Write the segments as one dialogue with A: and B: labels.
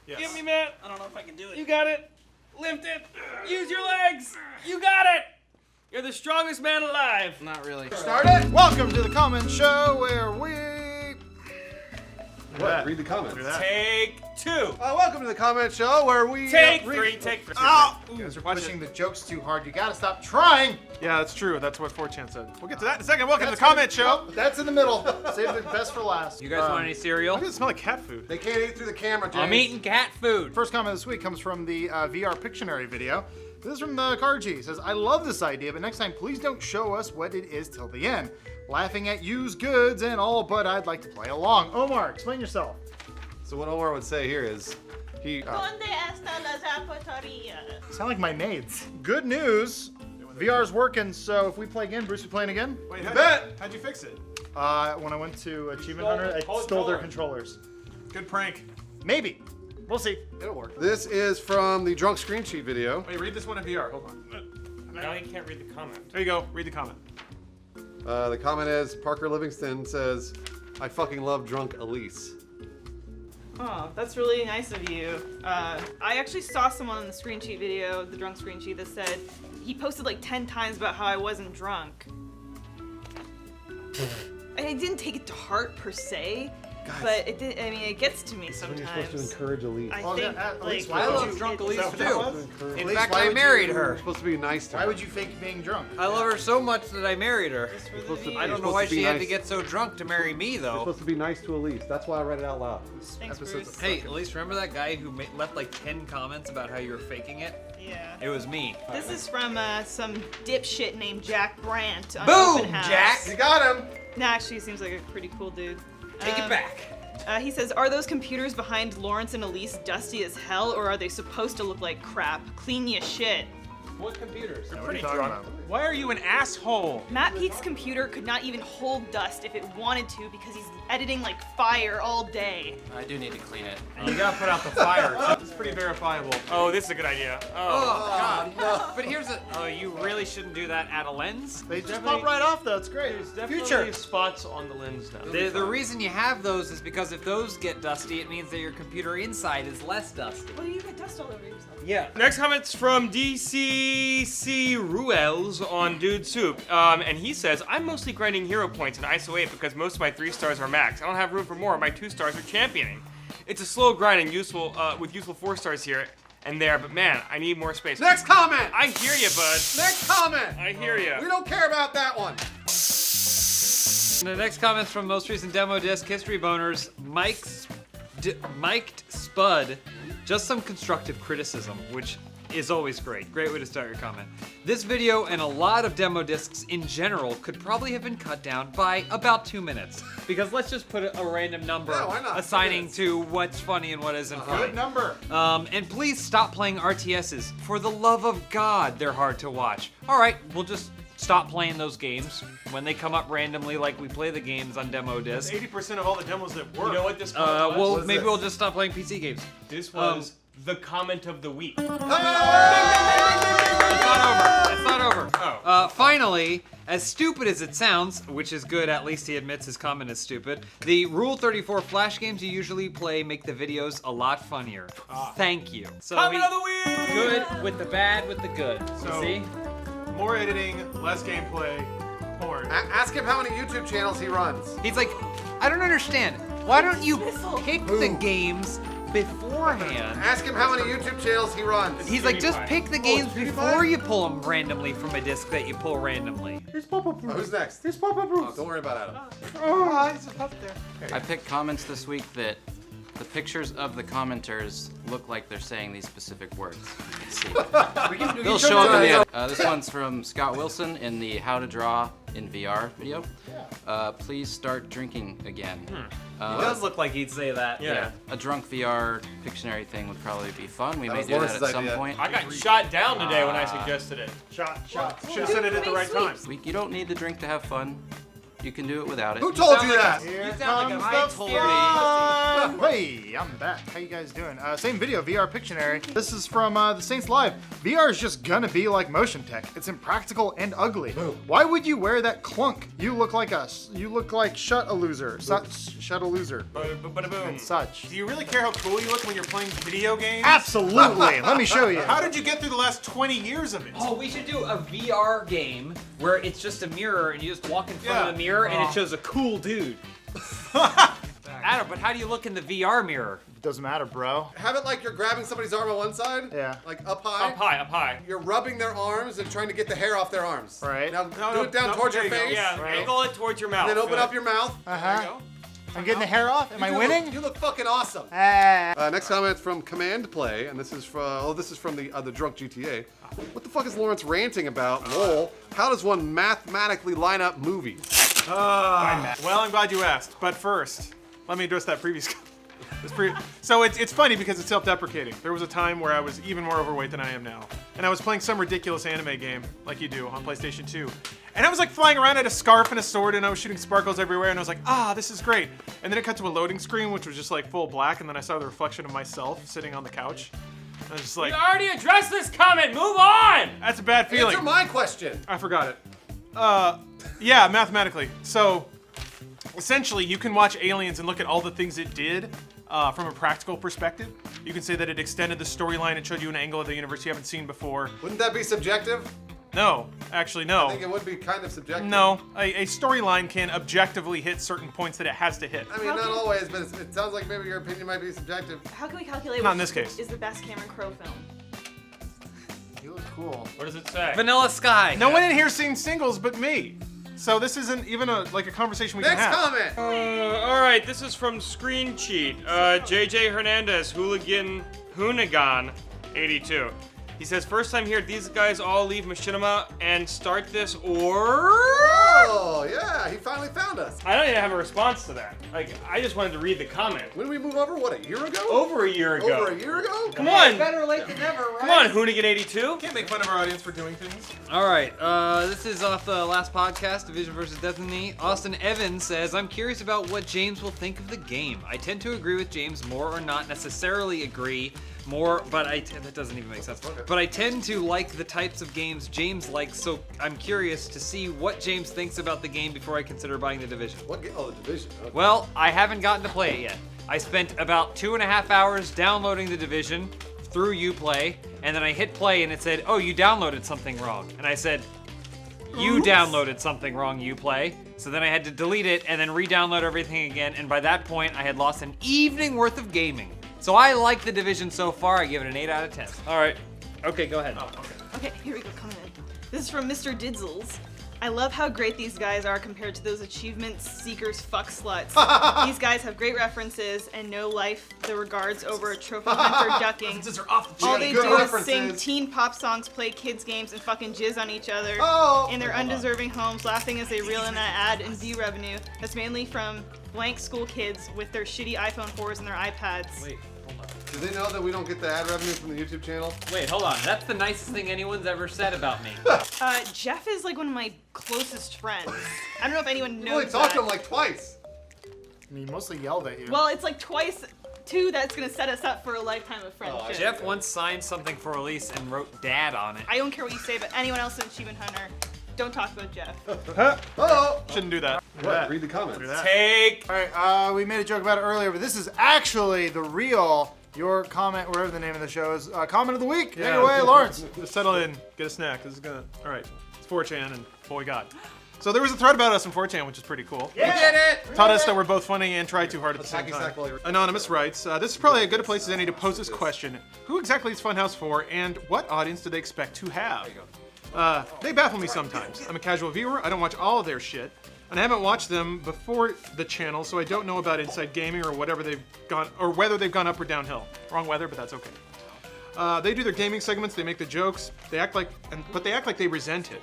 A: Yes.
B: Give me, man.
C: I don't know if I can do it.
B: You got it. Lift it. Use your legs. You got it. You're the strongest man alive.
C: Not really.
D: Start it. Welcome to the comment show where we...
A: What? Read the comments.
B: Take two.
D: welcome to the comment show where we...
B: Take three. Take three.
D: Oh! You guys are pushing the jokes too hard. You gotta stop trying.
A: Yeah, that's true. That's what 4chan said. We'll get to that in a second. Welcome to the comment show.
D: Oh, that's in the middle. Save the best for last.
C: You guys want any cereal?
A: Why does it smell like cat food?
D: They can't eat through the camera, James.
C: I'm eating cat food.
D: First comment this week comes from the VR Pictionary video. This is from Karji. He says, I love this idea, but next time please don't show us what it is till the end. Laughing at used goods and all, but I'd like to play along. Omar, explain yourself.
E: So what Omar would say here is,
F: ¿Dónde están las zapatillas?
D: Sound like my maids. Good news. VR's working, so if we play again, Bruce, we playing again?
A: Wait, how'd you fix it?
D: When I went to Achievement Hunter, I stole their controllers.
A: Good prank.
D: Maybe. We'll see.
E: it'll work. This is from the drunk screen sheet video.
A: Wait, read this one in VR. Hold on.
B: Now you can't read the comment.
A: There you go. Read the comment.
E: The comment is, Parker Livingston says, I fucking love drunk Elise.
F: Oh, that's really nice of you. I actually saw someone in the screen sheet video, the drunk screen sheet, that said he posted like 10 times about how I wasn't drunk. I didn't take it to heart per se, but it did. I mean, it gets to me sometimes.
E: You're supposed to encourage Elise.
F: I
D: Well,
F: think,
D: yeah, at least
F: like,
D: why
C: I
D: would
C: love
D: you-
C: drunk
D: is
C: Elise
D: that what that was?
C: too. In
D: Elise,
C: fact,
D: why
C: I
D: would
C: married
D: you-
C: her.
E: You're supposed to be nice to her.
D: Why would you fake being drunk?
C: I love her so much that I married her.
E: You're supposed to,
C: I
E: you're
C: don't know
E: supposed
C: why
E: to be
C: she had to
E: nice.
C: get so drunk to marry me
E: You're
C: though.
E: supposed to be nice to Elise. That's why I read it out loud.
F: Thanks, Bruce.
C: Hey, at least remember that guy who left like 10 comments about how you were faking it?
F: Yeah.
C: It was me.
F: This is from some dipshit named Jack Brandt on
C: Boom,
F: Funhaus.
C: Jack!
D: You got him.
F: Nah, actually, he seems like a pretty cool dude.
C: Take it back.
F: He says, are those computers behind Lawrence and Elise dusty as hell, or are they supposed to look like crap? Clean your shit.
B: What computers?
D: What are you talking about?
A: Why are you an asshole?
F: Matt Peake's computer could not even hold dust if it wanted to because he's editing like fire all day.
C: I do need to clean it.
B: You gotta put out the fire.
A: It's pretty verifiable.
B: Oh, this is a good idea.
C: Oh, God. No. But here's a. Oh, you really shouldn't do that at a lens.
D: They just
B: Definitely-
D: pop right off though. It's great.
B: There's definitely
D: Future.
B: spots on the lens now.
C: The reason you have those is because if those get dusty, it means that your computer inside is less dusty.
F: Well, you get dust all over yourself.
C: Yeah.
B: Next comment's from DCC Ruels on Dude Soup, and he says, I'm mostly grinding hero points in ISO 8 because most of my 3 stars are max. I don't have room for more. My 2 stars are championing. It's a slow grind and useful with useful 4 stars here and there, but man, I need more space.
E: Next comment!
B: I hear you, bud.
E: Next comment!
B: I hear
E: We
B: you.
E: don't care about that one.
C: The next comment's from most recent demo disc history boners, Mic'd Spud. Just some constructive criticism, which is always great. Great way to start your comment. This video and a lot of demo discs in general could probably have been cut down by about 2 minutes. Because let's just put a random number
E: Yeah, why not? 2
C: assigning
E: minutes.
C: to what's funny and what isn't funny.
D: Good number.
C: And please stop playing RTSs. For the love of God, they're hard to watch. All right, we'll just stop playing those games when they come up randomly like we play the games on demo disc.
A: 80% of all the demos that work.
B: You know what this comment was?
C: Well,
E: is
C: maybe
E: this?
C: we'll just stop playing PC games.
B: This was the comment of the week.
C: It's not over.
B: Oh.
C: Finally, as stupid as it sounds, which is good, at least he admits his comment is stupid, the Rule 34 Flash games you usually play make the videos a lot funnier. Thank you. So
B: Comment of the week!
C: good with the bad with the good.
A: So-
C: See?
A: More editing, less gameplay, porn.
E: Ask him how many YouTube channels he runs.
C: He's like, I don't understand. Why don't you pick the games beforehand?
E: Ask him how many YouTube channels he runs.
C: He's like, just
B: PewDiePie.
C: pick the games before you pull them randomly from a disc that you pull randomly.
D: Here's Papa Bruce.
E: Who's next?
D: Here's Papa Bruce.
E: Oh, don't worry about Adam.
D: Oh, he's up there.
G: I picked comments this week that the pictures of the commenters look like they're saying these specific words. Let's see. They'll show up in the edit. This one's from Scott Wilson in the How to Draw in VR video. Please start drinking again.
C: It does look like he'd say that.
B: Yeah.
G: A drunk VR Pictionary thing would probably be fun. We may
E: was
G: do that
E: Lawrence's
G: at some
E: idea.
G: point.
B: I got shot down today when I suggested it.
D: Shot.
A: Should have said it at the right time.
G: You don't need the drink to have fun. You can do it without it.
E: Who told you that?
D: Here
C: sound like
D: comes
C: a
D: the
C: fun.
D: Hey, I'm back. How you guys doing? Same video, VR Pictionary. This is from the Saints Live. VR is just gonna be like motion tech. It's impractical and ugly. Why would you wear that clunk? You look like us. You look like shut a loser. Shut a loser.
A: Ba-da-boom.
D: And such.
A: Do you really care how cool you look when you're playing video games?
D: Absolutely. Let me show you.
A: How did you get through the last 20 years of it?
C: Oh, we should do a VR game where it's just a mirror and you just walk in front of the mirror and it shows a cool dude. Adam, but how do you look in the VR mirror?
D: Doesn't matter, bro.
E: Have it like you're grabbing somebody's arm on one side.
D: Yeah.
E: Like up high.
B: Up high, up high.
E: You're rubbing their arms and trying to get the hair off their arms.
D: Right.
E: Now do it down towards your
A: there you go.
E: face.
B: Yeah,
D: Right.
B: angle it towards your mouth.
E: And then open up your mouth.
B: There
D: Uh-huh.
B: you go.
D: I'm getting the hair off. Am I winning?
E: You look fucking awesome. Next comment from Command Play, and this is from the drunk GTA. What the fuck is Lawrence ranting about? Lol. How does one mathematically line up movies?
A: Well, I'm glad you asked. But first, let me address that previous. So it's funny because it's self-deprecating. There was a time where I was even more overweight than I am now, and I was playing some ridiculous anime game like you do on PlayStation 2. And I was like flying around, I had a scarf and a sword, and I was shooting sparkles everywhere, and I was like, this is great. And then it cut to a loading screen, which was just like full black, and then I saw the reflection of myself sitting on the couch. And I was just like,
B: We already addressed this comment. Move on.
A: that's a bad feeling.
E: Answer my question.
A: I forgot it. Yeah, mathematically. So, essentially, you can watch Aliens and look at all the things it did from a practical perspective. You can say that it extended the storyline and showed you an angle of the universe you haven't seen before.
E: Wouldn't that be subjective?
A: No, actually,
E: I
A: no.
E: think it would be kind of subjective.
A: No, a storyline can objectively hit certain points that it has to hit.
E: I mean, not always, but it sounds like maybe your opinion might be subjective.
F: How can we calculate
A: Not in
F: which
A: this case.
F: is the best Cameron Crowe film?
D: You look cool.
B: What does it say?
C: Vanilla Sky.
A: No one in here's seen singles but me. So this isn't even a conversation we
E: Next
A: can have.
E: comment.
B: All right, this is from Screen Cheat. JJ Hernandez, Hoonigan, 82. He says, first time here, these guys all leave Machinima and start this, or...
E: Oh, yeah, he finally found us.
B: I don't even have a response to that. Like, I just wanted to read the comment.
E: When did we move over? What, a year ago?
B: Over a year ago.
E: Over a year ago?
B: Come on.
C: Better late than never, right?
B: Come on, Hoonigan82.
A: Can't make fun of our audience for doing things.
C: All right, this is off the last podcast, Division vs. Destiny. Austin Evans says, I'm curious about what James will think of the game. I tend to agree with James more or not necessarily agree more, but that doesn't even make sense.
E: Okay.
C: But I tend to like the types of games James likes, so I'm curious to see what James thinks about the game before I consider buying the Division.
E: What game? Oh, the Division. Okay.
C: Well, I haven't gotten to play it yet. I spent about 2.5 hours downloading the Division through Uplay, and then I hit play and it said, oh, you downloaded something wrong. And I said, you downloaded something wrong, Uplay. So then I had to delete it and then re-download everything again, and by that point I had lost an evening worth of gaming. So I like the Division so far. I give it an 8 out of 10. All right. Okay, go ahead.
F: Okay, here we go, coming in. This is from Mr. Didzels. I love how great these guys are compared to those achievement seekers fuck sluts. These guys have great references and no life the regards over a trophy hunter ducking.
A: References are off the
F: All
A: chain.
F: they
E: Good
F: do is
E: references.
F: sing teen pop songs, play kids games, and fucking jizz on each other in their undeserving homes, laughing as they reel in that ad and view revenue. That's mainly from blank school kids with their shitty iPhone 4s and their iPads.
C: Wait, hold on.
E: Do they know that we don't get the ad revenue from the YouTube channel?
C: Wait, hold on. That's the nicest thing anyone's ever said about me.
F: Jeff is like one of my closest friends. I don't know if anyone
E: You
F: knows
E: only talked
F: that.
E: to him like twice.
D: And he mostly yelled at you.
F: Well, it's like twice, two that's gonna set us up for a lifetime of friendship.
C: Jeff once signed something for Elise and wrote Dad on it.
F: I don't care what you say, but anyone else in Achievement Hunter, don't talk about Jeff.
E: Oh!
A: Shouldn't do that.
E: What? Read the comments.
B: Take.
D: All right, we made a joke about it earlier, but this is actually the real your comment, wherever the name of the show is. Comment of the week. Take it away, Lawrence.
A: Just settle in, get a snack. This is gonna. All right, it's 4chan, and boy, God. So there was a thread about us in 4chan, which is pretty cool.
E: We did it!
A: Taught us that we're both funny and try too hard at the same
E: Hacky
A: time.
E: sack while you're-
A: Anonymous writes, this is probably as good a place as any to pose this question. Who exactly is Funhaus for, and what audience do they expect to have? They baffle me sometimes. I'm a casual viewer, I don't watch all of their shit, and I haven't watched them before the channel, so I don't know about Inside Gaming or whatever they've gone, or whether they've gone up or downhill. Wrong weather, but that's okay. They do their gaming segments, they make the jokes, they act like, but they act like they resent it.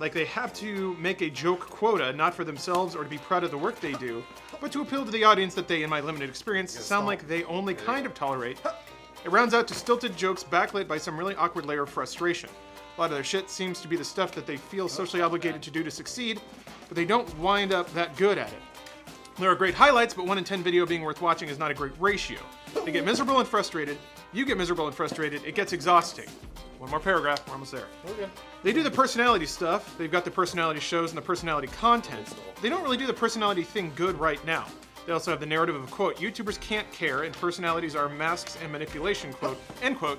A: Like they have to make a joke quota, not for themselves or to be proud of the work they do, but to appeal to the audience that they, in my limited experience, sound like they only kind of tolerate. It rounds out to stilted jokes backlit by some really awkward layer of frustration. A lot of their shit seems to be the stuff that they feel socially obligated to do to succeed, but they don't wind up that good at it. There are great highlights, but 1 in 10 video being worth watching is not a great ratio. They get miserable and frustrated. You get miserable and frustrated. It gets exhausting. One more paragraph, we're almost there.
D: Okay.
A: They do the personality stuff. They've got the personality shows and the personality content. They don't really do the personality thing good right now. They also have the narrative of, quote, YouTubers can't care and personalities are masks and manipulation, quote, end quote.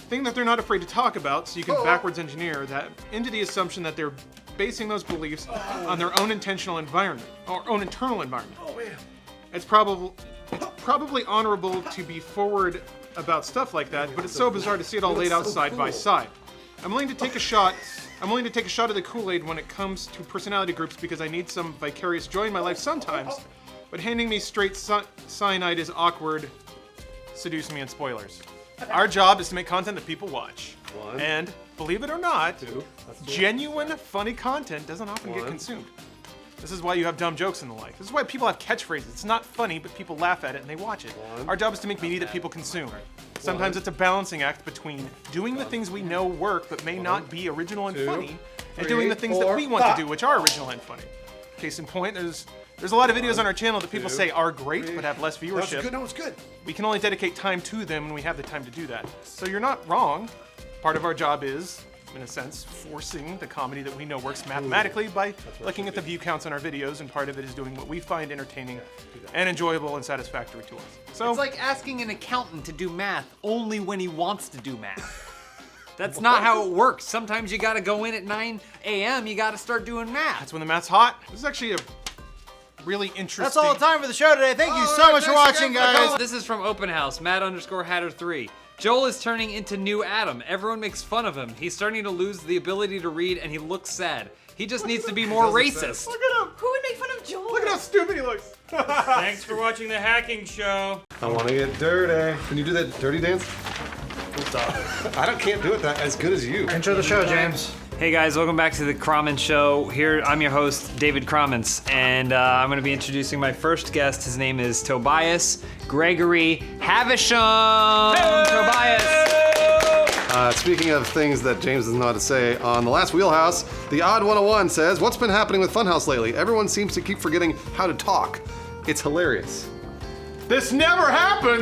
A: Thing that they're not afraid to talk about, so you can backwards engineer that into the assumption that they're basing those beliefs on their own intentional environment, or own internal environment.
E: Oh man.
A: It's probably honorable to be forward about stuff like that, but it's so bizarre to see it all laid out side by side. I'm willing to take a shot of the Kool-Aid when it comes to personality groups because I need some vicarious joy in my life sometimes, but handing me straight cyanide is awkward. Seduce me in spoilers. Our job is to make content that people watch.
E: One.
A: And believe it or not,
E: Two.
A: genuine, funny content doesn't often get consumed. This is why you have dumb jokes and the like. This is why people have catchphrases. It's not funny, but people laugh at it and they watch it. Our job is to make media that people consume. Sometimes it's a balancing act between doing the things we know work but may not be original and funny, and doing the things that we want to do, which are original and funny. Case in point, there's a lot of videos on our channel that people say are great but have less viewership.
E: No, it's good.
A: We can only dedicate time to them when we have the time to do that. So you're not wrong. Part of our job is, in a sense, forcing the comedy that we know works mathematically by looking at the view counts on our videos, and part of it is doing what we find entertaining and enjoyable and satisfactory to us. So
C: It's like asking an accountant to do math only when he wants to do math. That's not how it works. Sometimes you gotta go in at 9 a.m., you gotta start doing math.
A: that's when the math's hot. This is actually a really interesting...
D: That's all the time for the show today. Thank you so much for watching, guys.
C: This is from Open House, Matt_Hatter3. Joel is turning into new Adam. Everyone makes fun of him. He's starting to lose the ability to read and he looks sad. He just needs to be more racist.
A: Look at him!
F: Who would make fun of Joel?
A: Look at how stupid he looks!
B: Thanks for watching the hacking show.
E: I want to get dirty. Can you do that dirty dance? I can't do it that as good as you.
D: Intro the show, James.
C: Hey guys, welcome back to the Cromans Show. Here, I'm your host, David Cromans, and I'm gonna be introducing my first guest. His name is Tobias Gregory Havisham. Tobias!
E: Speaking of things that James doesn't know how to say, on the last Wheelhouse, the Odd 101 says, what's been happening with Funhaus lately? Everyone seems to keep forgetting how to talk. It's hilarious.
A: This never happened!